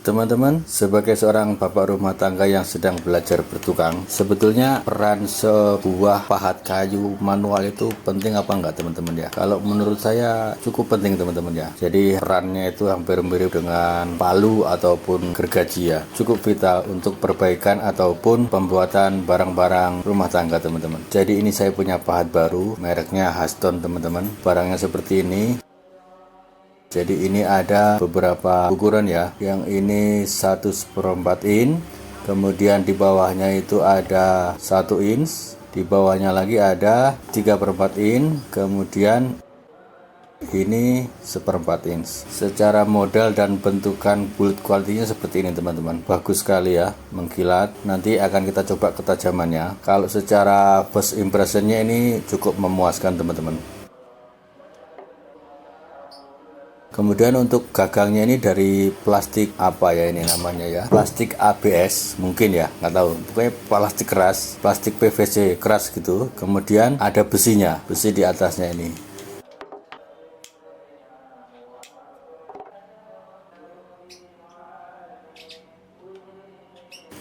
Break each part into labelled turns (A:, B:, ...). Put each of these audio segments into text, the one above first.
A: Teman-teman, sebagai seorang bapak rumah tangga yang sedang belajar bertukang, sebetulnya peran sebuah pahat kayu manual itu penting apa enggak teman-teman ya? Kalau menurut saya cukup penting teman-teman ya. Jadi perannya itu hampir mirip dengan palu ataupun gergaji ya. Cukup vital untuk perbaikan ataupun pembuatan barang-barang rumah tangga teman-teman. Jadi ini saya punya pahat baru, mereknya Haston teman-teman. Barangnya seperti ini. Jadi ini ada beberapa ukuran ya. Yang ini 1/4 in, kemudian di bawahnya itu ada 1 inch, di bawahnya lagi ada 3/4 in, kemudian ini 1/4 inch. Secara model dan bentukan build quality-nya seperti ini teman-teman. Bagus sekali ya, mengkilat. Nanti akan kita coba ketajamannya. Kalau secara first impression-nya ini cukup memuaskan teman-teman. Kemudian untuk gagangnya ini dari plastik apa ya ini namanya ya, plastik ABS mungkin ya, nggak tahu, pokoknya plastik keras, plastik PVC keras gitu. Kemudian ada besinya, besi di atasnya ini.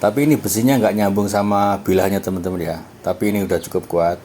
A: Tapi ini besinya nggak nyambung sama bilahnya teman-teman ya, tapi ini udah cukup kuat.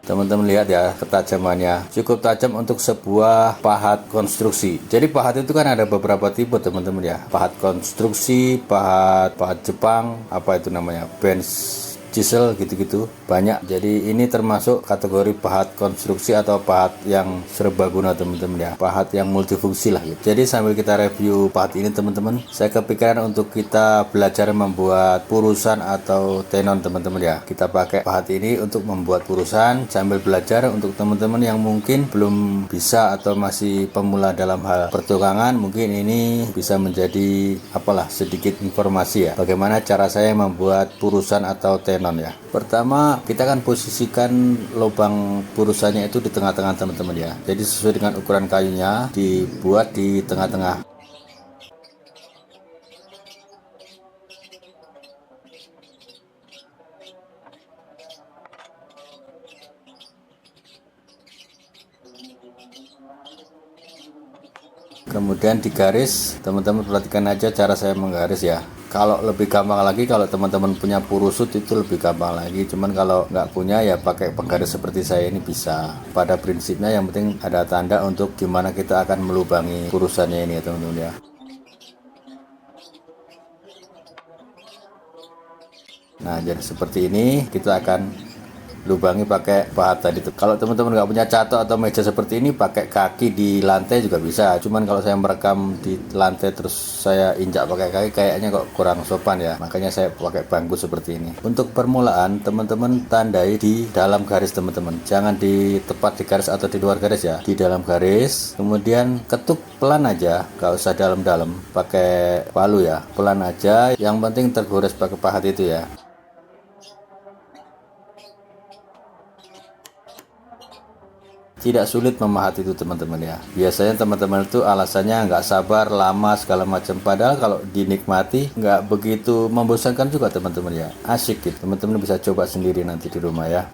A: Teman-teman lihat ya ketajamannya, cukup tajam untuk sebuah pahat konstruksi. Jadi pahat itu kan ada beberapa tipe teman-teman ya, pahat konstruksi, pahat Jepang, apa itu namanya, bench chisel gitu-gitu banyak. Jadi ini termasuk kategori pahat konstruksi atau pahat yang serbaguna teman-teman ya, pahat yang multifungsi lah gitu. Jadi sambil kita review pahat ini teman-teman, saya kepikiran untuk kita belajar membuat purusan atau tenon teman-teman ya. Kita pakai pahat ini untuk membuat purusan sambil belajar. Untuk teman-teman yang mungkin belum bisa atau masih pemula dalam hal pertukangan, mungkin ini bisa menjadi apalah sedikit informasi ya, bagaimana cara saya membuat purusan atau tenon ya. Pertama, kita akan posisikan lubang purusannya itu di tengah-tengah teman-teman ya. Jadi sesuai dengan ukuran kayunya dibuat di tengah-tengah. Kemudian digaris, teman-teman perhatikan aja cara saya menggaris ya. Kalau lebih gampang lagi, kalau teman-teman punya purusut itu lebih gampang lagi. Cuman kalau nggak punya ya pakai penggaris seperti saya ini bisa. Pada prinsipnya yang penting ada tanda untuk gimana kita akan melubangi purusannya ini ya teman-teman ya. Nah jadi seperti ini kita akan lubangi pakai pahat tadi tuh. Kalau teman-teman nggak punya catok atau meja seperti ini, pakai kaki di lantai juga bisa. Cuman kalau saya merekam di lantai terus saya injak pakai kaki, kayaknya kok kurang sopan ya. Makanya saya pakai bangku seperti ini. Untuk permulaan, teman-teman tandai di dalam garis teman-teman. Jangan di tepat di garis atau di luar garis ya. Di dalam garis. Kemudian ketuk pelan aja, nggak usah dalam-dalam. Pakai palu ya, pelan aja. Yang penting tergores pakai pahat itu ya. Tidak sulit memahat itu teman-teman ya. Biasanya teman-teman itu alasannya nggak sabar, lama segala macam. Padahal kalau dinikmati nggak begitu membosankan juga teman-teman ya. Asik gitu. Teman-teman bisa coba sendiri nanti di rumah ya.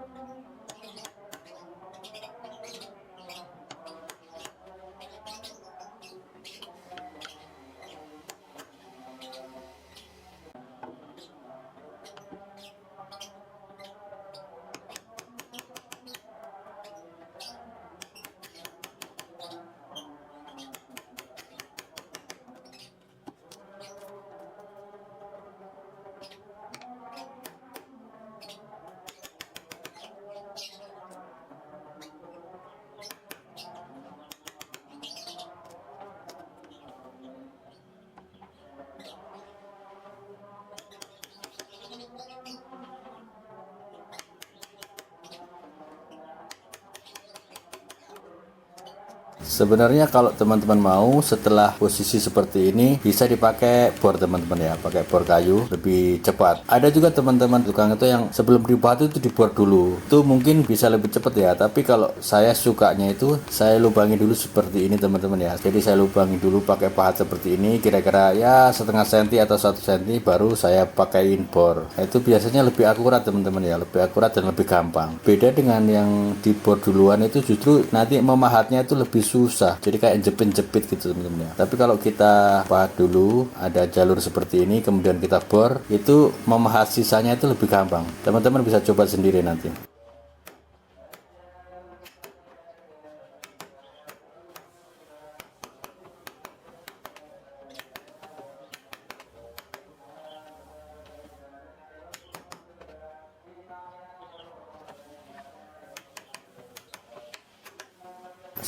A: Sebenarnya kalau teman-teman mau setelah posisi seperti ini bisa dipakai bor teman-teman ya, pakai bor kayu lebih cepat. Ada juga teman-teman tukang itu yang sebelum dibuat itu dibor dulu. Itu mungkin bisa lebih cepat ya, tapi kalau saya sukanya itu saya lubangi dulu seperti ini teman-teman ya. Jadi saya lubangi dulu pakai pahat seperti ini, kira-kira ya setengah senti atau 1 senti, baru saya pakaiin bor. Nah, itu biasanya lebih akurat teman-teman ya, lebih akurat dan lebih gampang. Beda dengan yang dibor duluan itu justru nanti memahatnya itu lebih susah susah, jadi kayak jepit-jepit gitu teman-teman ya. Tapi kalau kita pahat dulu, ada jalur seperti ini, kemudian kita bor, itu memahat sisanya itu lebih gampang. Teman-teman bisa coba sendiri nanti.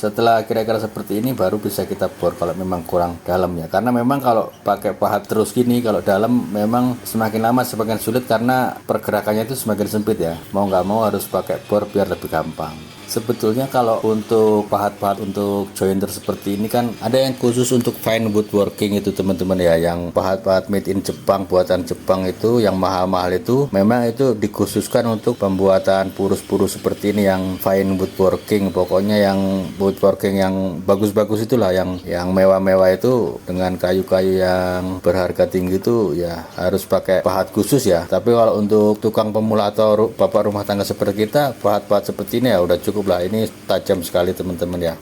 A: Setelah kira-kira seperti ini baru bisa kita bor kalau memang kurang dalam ya, karena memang kalau pakai pahat terus gini, kalau dalam memang semakin lama semakin sulit karena pergerakannya itu semakin sempit ya. Mau nggak mau harus pakai bor biar lebih gampang. Sebetulnya kalau untuk pahat-pahat untuk jointer seperti ini kan ada yang khusus untuk fine woodworking itu teman-teman ya, yang pahat-pahat made in Jepang, buatan Jepang itu yang mahal-mahal itu memang itu dikhususkan untuk pembuatan purus-purus seperti ini yang fine woodworking. Pokoknya yang woodworking yang bagus-bagus itulah, yang mewah-mewah itu dengan kayu-kayu yang berharga tinggi itu ya harus pakai pahat khusus ya. Tapi kalau untuk tukang pemula atau bapak rumah tangga seperti kita, pahat-pahat seperti ini ya udah cukup lah, ini tajam sekali teman-teman ya.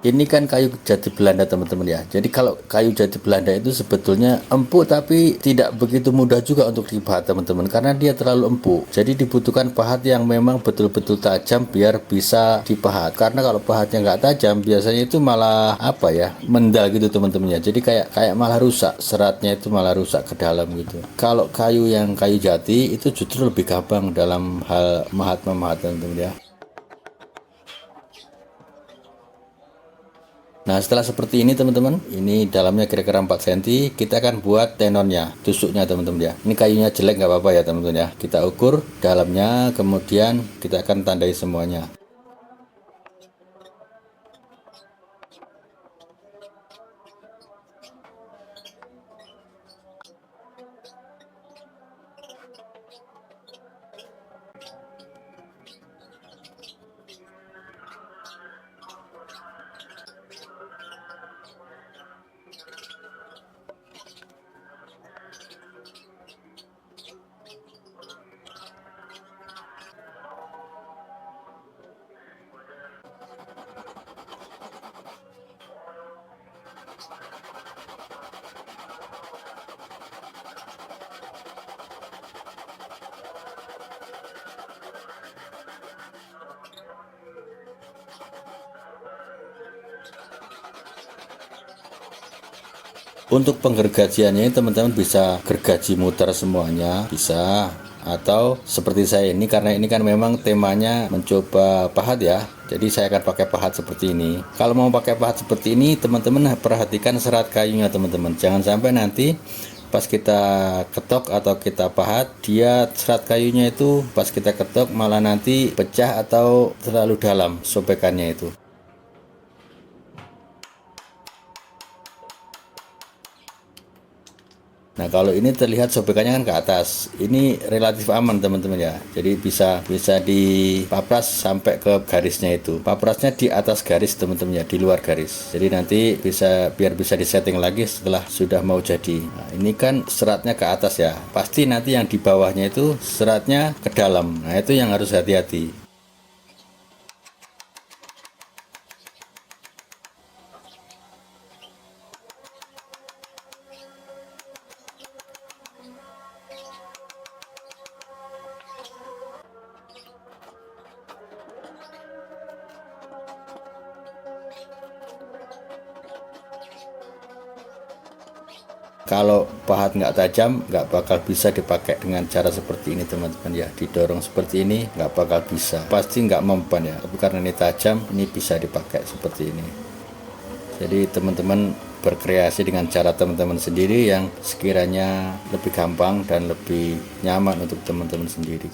A: Ini kan kayu jati Belanda teman-teman ya. Jadi kalau kayu jati Belanda itu sebetulnya empuk, tapi tidak begitu mudah juga untuk dipahat teman-teman, karena dia terlalu empuk. Jadi dibutuhkan pahat yang memang betul-betul tajam biar bisa dipahat. Karena kalau pahatnya nggak tajam biasanya itu malah apa ya, mendal gitu teman-teman ya. Jadi kayak malah rusak, seratnya itu malah rusak ke dalam gitu. Kalau kayu yang kayu jati itu justru lebih gampang dalam hal memahat teman-teman ya. Nah setelah seperti ini teman-teman, ini dalamnya kira-kira 4 cm, kita akan buat tenonnya, tusuknya teman-teman ya. Ini kayunya jelek nggak apa-apa ya teman-teman ya. Kita ukur dalamnya, kemudian kita akan tandai semuanya. Untuk penggergajiannya teman-teman bisa gergaji muter semuanya, bisa, atau seperti saya ini, karena ini kan memang temanya mencoba pahat ya, jadi saya akan pakai pahat seperti ini. Kalau mau pakai pahat seperti ini teman-teman perhatikan serat kayunya teman-teman, jangan sampai nanti pas kita ketok atau kita pahat, dia serat kayunya itu pas kita ketok malah nanti pecah atau terlalu dalam sobekannya itu. Nah kalau ini terlihat sobekannya kan ke atas, ini relatif aman teman-teman ya. Jadi bisa dipapras sampai ke garisnya itu. Paprasnya di atas garis teman-teman ya, di luar garis. Jadi nanti biar bisa disetting lagi setelah sudah mau jadi. Nah, ini kan seratnya ke atas ya. Pasti nanti yang di bawahnya itu seratnya ke dalam. Nah itu yang harus hati-hati. Kalau pahat nggak tajam nggak bakal bisa dipakai dengan cara seperti ini teman-teman ya, didorong seperti ini nggak bakal bisa, pasti nggak mempan ya. Tapi karena ini tajam, ini bisa dipakai seperti ini. Jadi teman-teman berkreasi dengan cara teman-teman sendiri yang sekiranya lebih gampang dan lebih nyaman untuk teman-teman sendiri.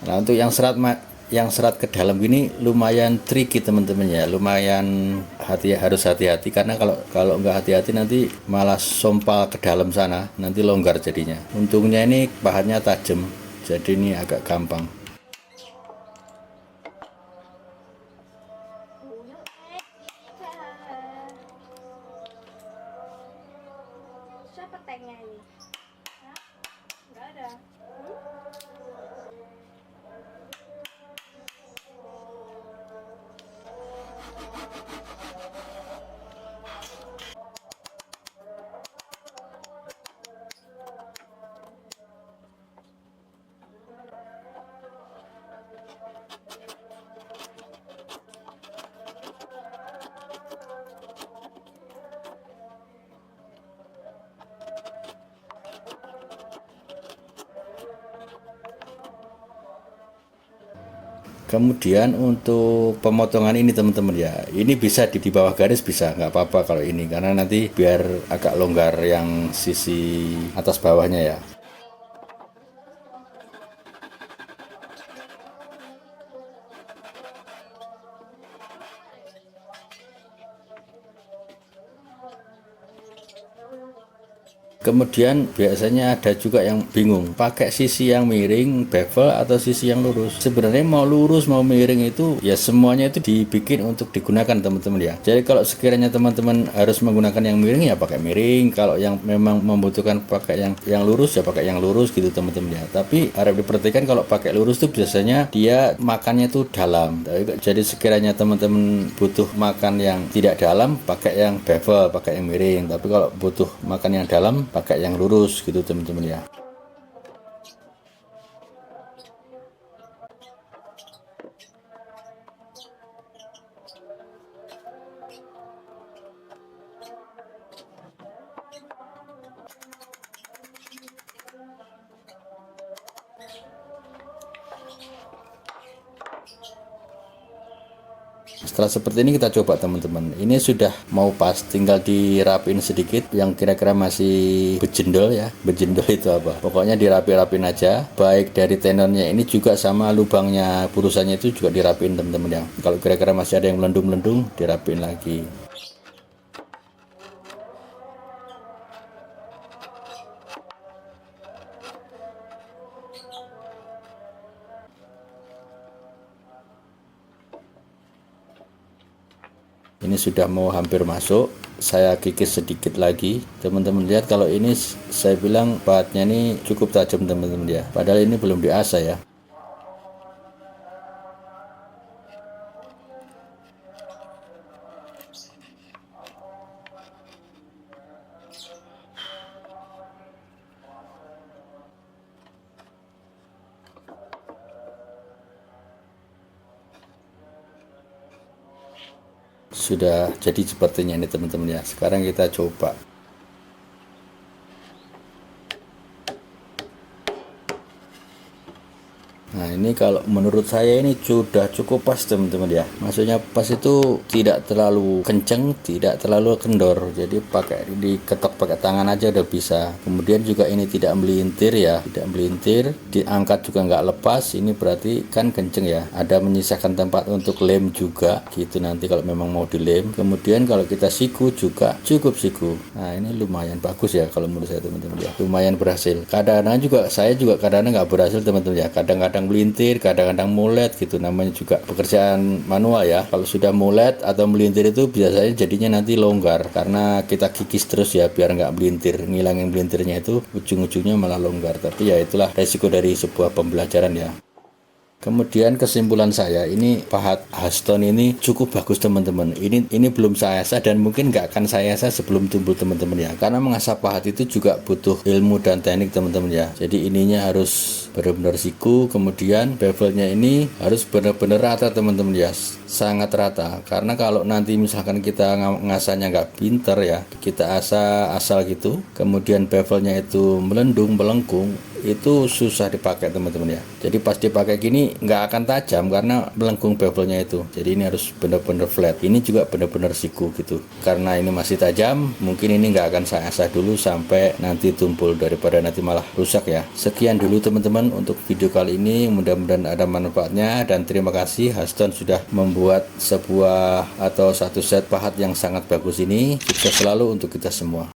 A: Nah untuk yang serat ke dalam gini lumayan tricky teman-teman ya, lumayan harus hati-hati, karena kalau kalau nggak hati-hati nanti malah sompal ke dalam sana, nanti longgar jadinya. Untungnya ini pahatnya tajam, jadi ini agak gampang.
B: Siapa tagnya ini? Hah? Nggak ada.
A: Kemudian untuk pemotongan ini teman-teman ya, ini bisa di bawah garis bisa, nggak apa-apa kalau ini, karena nanti biar agak longgar yang sisi atas bawahnya ya. Kemudian biasanya ada juga yang bingung pakai sisi yang miring bevel atau sisi yang lurus. Sebenarnya mau lurus mau miring itu ya semuanya itu dibikin untuk digunakan teman-teman ya. Jadi kalau sekiranya teman-teman harus menggunakan yang miring ya pakai miring. Kalau yang memang membutuhkan pakai yang lurus ya pakai yang lurus gitu teman-teman ya. Tapi harap diperhatikan kalau pakai lurus tuh biasanya dia makannya tuh dalam. Jadi sekiranya teman-teman butuh makan yang tidak dalam pakai yang bevel, pakai yang miring. Tapi kalau butuh makan yang dalam pakai yang lurus gitu teman-teman ya. Setelah seperti ini kita coba teman-teman. Ini sudah mau pas, tinggal dirapin sedikit yang kira-kira masih bejendol ya. Bejendol itu apa? Pokoknya dirapi-rapin aja. Baik dari tenornya ini juga sama lubangnya burusannya itu juga dirapin teman-teman ya. Kalau kira-kira masih ada yang melendung-melendung dirapin lagi. Ini sudah mau hampir masuk, saya kikis sedikit lagi. Teman-teman lihat kalau ini saya bilang bahatnya ini cukup tajam teman-teman ya. Padahal ini belum diasah ya. Sudah jadi sepertinya ini teman-teman ya. Sekarang kita coba. Nah ini kalau menurut saya ini sudah cukup pas teman-teman ya. Maksudnya pas itu tidak terlalu kenceng, tidak terlalu kendor. Jadi pakai diketok pakai tangan aja udah bisa. Kemudian juga ini tidak melintir ya, tidak melintir. Diangkat juga nggak lepas. Ini berarti kan kenceng ya. Ada menyisakan tempat untuk lem juga gitu nanti kalau memang mau dilem. Kemudian kalau kita siku juga cukup siku. Nah ini lumayan bagus ya kalau menurut saya teman-teman ya. Lumayan berhasil. Kadang-kadang juga saya juga kadang-kadang nggak berhasil teman-teman ya. Kadang-kadang melintir, kadang-kadang mulet gitu, namanya juga pekerjaan manual ya. Kalau sudah mulet atau melintir itu biasanya jadinya nanti longgar karena kita kikis terus ya biar nggak melintir. Ngilangin melintirnya itu ujung-ujungnya malah longgar. Tapi ya itulah resiko dari sebuah pembelajaran ya. Kemudian kesimpulan saya ini pahat Haston ini cukup bagus teman-teman. Ini belum saya asah dan mungkin nggak akan saya asah sebelum tumpul teman-teman ya. Karena mengasah pahat itu juga butuh ilmu dan teknik teman-teman ya. Jadi ininya harus benar-benar siku. Kemudian bevelnya ini harus benar-benar rata teman-teman ya. Sangat rata. Karena kalau nanti misalkan kita ngasahnya nggak pinter ya, kita asah asal gitu. Kemudian bevelnya itu melendung, melengkung, itu susah dipakai teman-teman ya. Jadi pas dipakai gini nggak akan tajam karena melengkung bevelnya itu. Jadi ini harus benar-benar flat. Ini juga benar-benar siku gitu. Karena ini masih tajam, mungkin ini nggak akan saya asah dulu sampai nanti tumpul daripada nanti malah rusak ya. Sekian dulu teman-teman untuk video kali ini. Mudah-mudahan ada manfaatnya dan terima kasih Haston sudah membuat sebuah atau satu set pahat yang sangat bagus ini. Sukses selalu untuk kita semua.